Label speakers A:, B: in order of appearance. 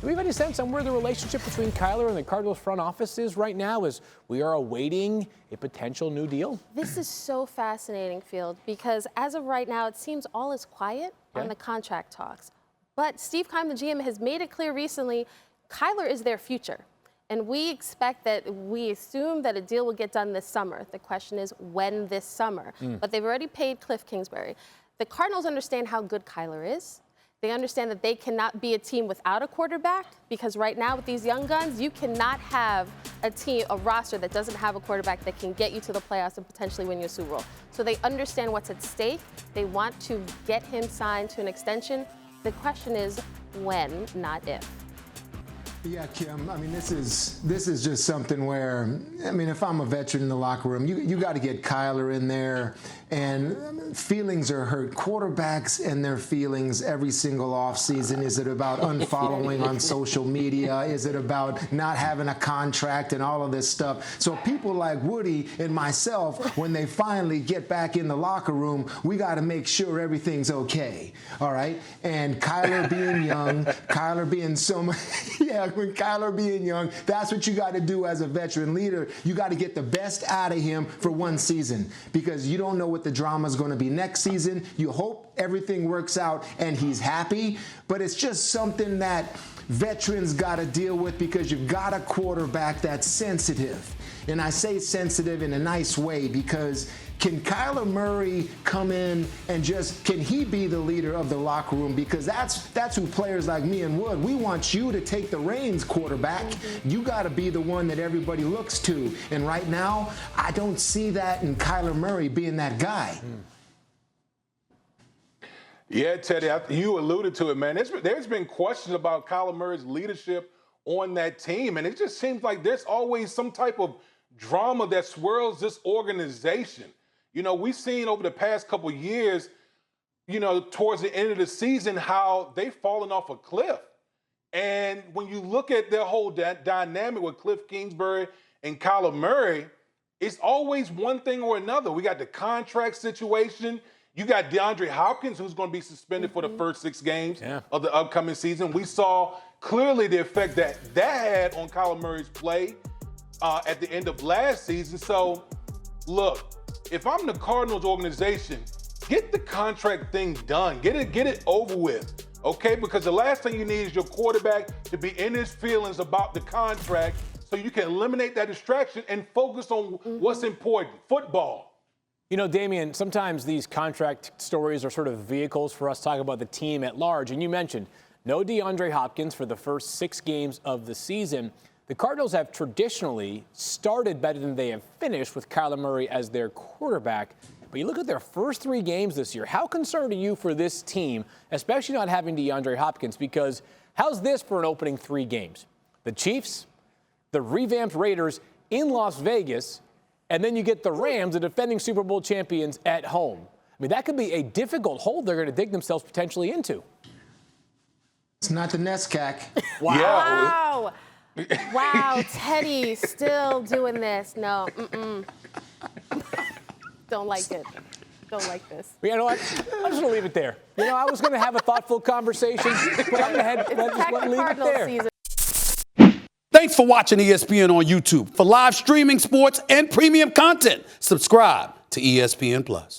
A: Do we have any sense on where the relationship between Kyler and the Cardinals front office is right now as we are awaiting a potential new deal?
B: This is so fascinating, Field, because as of right now, it seems all is quiet on the contract talks. But Steve Keim, the GM, has made it clear recently, Kyler is their future. And we assume that a deal will get done this summer. The question is when this summer. But they've already paid Cliff Kingsbury. The Cardinals understand how good Kyler is. They understand that they cannot be a team without a quarterback, because right now with these young guns, you cannot have a roster that doesn't have a quarterback that can get you to the playoffs and potentially win you a Super Bowl. So they understand what's at stake. They want to get him signed to an extension. The question is when, not if.
C: Yeah, Kim, I mean, this is just something where, I mean, if I'm a veteran in the locker room, you got to get Kyler in there, and feelings are hurt. Quarterbacks and their feelings every single offseason. Is it about unfollowing on social media? Is it about not having a contract and all of this stuff? So people like Woody and myself, when they finally get back in the locker room, we got to make sure everything's okay, all right? And Kyler being young, Kyler being so much, yeah, when Kyler being young, that's what you got to do as a veteran leader. You got to get the best out of him for one season, because you don't know what the drama is going to be next season. You hope everything works out and he's happy, but it's just something that veterans got to deal with, because you've got a quarterback that's sensitive. And I say sensitive in a nice way, because can Kyler Murray come in and can he be the leader of the locker room? Because that's who players like me and Wood, we want you to take the reins, quarterback. You got to be the one that everybody looks to. And right now, I don't see that in Kyler Murray being that guy.
D: Yeah, Teddy, you alluded to it, man. There's been questions about Kyler Murray's leadership on that team, and it just seems like there's always some type of drama that swirls this organization. You know, we've seen over the past couple of years, you know, towards the end of the season, how they've fallen off a cliff. And when you look at their whole dynamic with Cliff Kingsbury and Kyler Murray, it's always one thing or another. We got the contract situation. You got DeAndre Hopkins, who's going to be suspended for the first 6 games of the upcoming season. We saw clearly the effect that had on Kyler Murray's play at the end of last season. So, look, if I'm the Cardinals organization, get the contract thing done. Get it over with, okay? Because the last thing you need is your quarterback to be in his feelings about the contract, so you can eliminate that distraction and focus on what's important, football.
A: You know, Damian, sometimes these contract stories are sort of vehicles for us talking about the team at large. And you mentioned no DeAndre Hopkins for the first 6 games of the season. The Cardinals have traditionally started better than they have finished with Kyler Murray as their quarterback. But you look at their first 3 games this year. How concerned are you for this team, especially not having DeAndre Hopkins? Because how's this for an opening 3 games? The Chiefs, the revamped Raiders in Las Vegas, and then you get the Rams, the defending Super Bowl champions, at home. I mean, that could be a difficult hole they're going to dig themselves potentially into.
C: It's not the NESCAC.
A: Wow.
B: Wow. Wow, Teddy still doing this. No, Don't like it. Don't like this.
A: You know what? I'm just going to leave it there. You know, I was going to have a thoughtful conversation, but I'm going to leave it there.
B: Season.
E: Thanks for watching ESPN on YouTube. For live streaming, sports, and premium content, subscribe to ESPN+.